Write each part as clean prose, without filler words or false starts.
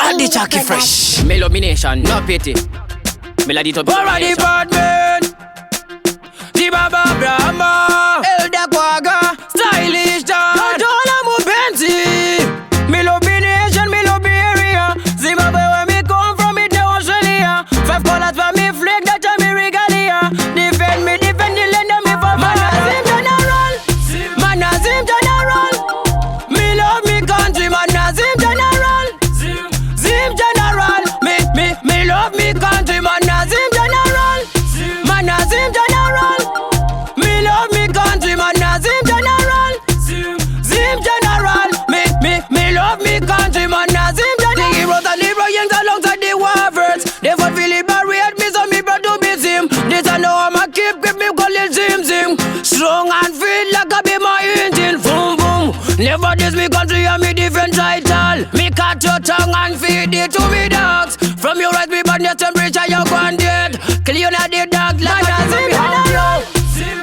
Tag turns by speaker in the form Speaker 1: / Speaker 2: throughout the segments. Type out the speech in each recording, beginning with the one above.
Speaker 1: Add the Chucky fresh.
Speaker 2: Me love me nation, no pity. Me like it up.
Speaker 1: Alright, department. The Baba Brahma. Elder Quagga. Stylish John. Adola Mubenzi. Me love me nation, me love me area. Zimbabwe where me come from, me to Australia. 5 colors for me flag, that a me regalia. Defend the land of me for Manazim General. Manazim General. Me love me country, Manazim General. Zim General. Me love me country, Manazim General. Manazim General. Me love me country, Manazim General. Zim General. Me love me country, Manazim General. The heroes and the Bryans alongside the warriors. They fought for liberate me, so me brought to be Zim. This I know I'ma keep me call it Zim Zim. Strong and feel like I be my engine. Boom boom. Never diss me country and me different title. Me cut your tongue and feed it to me dogs. From your right me bad your temperature you gone dead. Kill you not the dog like Manazim General.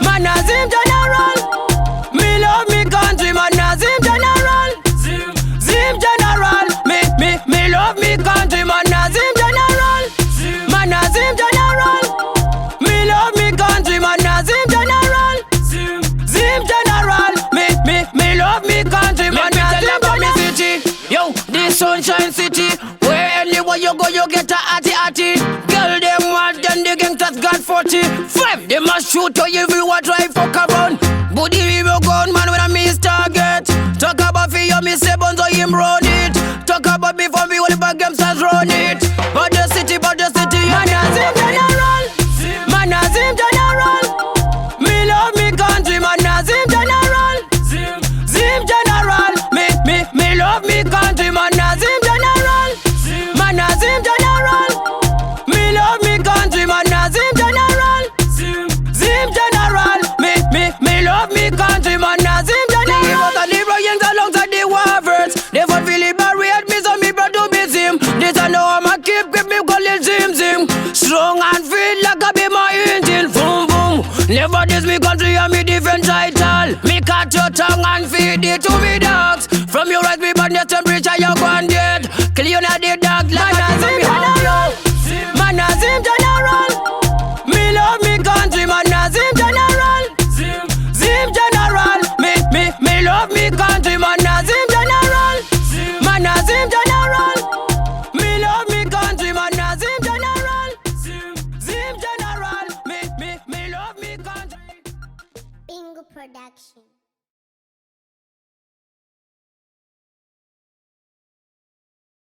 Speaker 1: Manazim General. Me love me country, Manazim General. Zim General. Me love me country, Manazim General. Manazim General. Me love me country, Manazim General. Zim General. Me love me country, Manazim General. Yo, this sunshine city. Where anywhere you go, you get a atty. Girl, them want then the gangsters got 45. They must shoot to you if you want try fuck around. Body we will gun man when I miss target. Talk about for you, me say bones or him run it. Talk about me for me, all the bad gangsters run it. But the city, Manazim General. Manazim General. Me love me country, Manazim General. Zim General. Me love me country, Manazim General. Manazim General. Me love me country, Manazim General. Zim General. Me love me country, Manazim General. The heroes and the Bryans alongside the warriors. They fought for liberate me, so me brought to be Zim. This I know I'ma keep me call it Zim Zim. Strong and feel like I be my engine. Boom boom. Never diss me country and me different title. Me cut your tongue and feed it to me dogs. From your right me bad your temperature you gone dead. Kill you not the dog like Manazim General. Manazim General. Me love me country, Manazim General. Zim General. Me love me country, Manazim General. Manazim General. Me love me country, Manazim General. Zim General. Me love me country.
Speaker 3: Bingu production.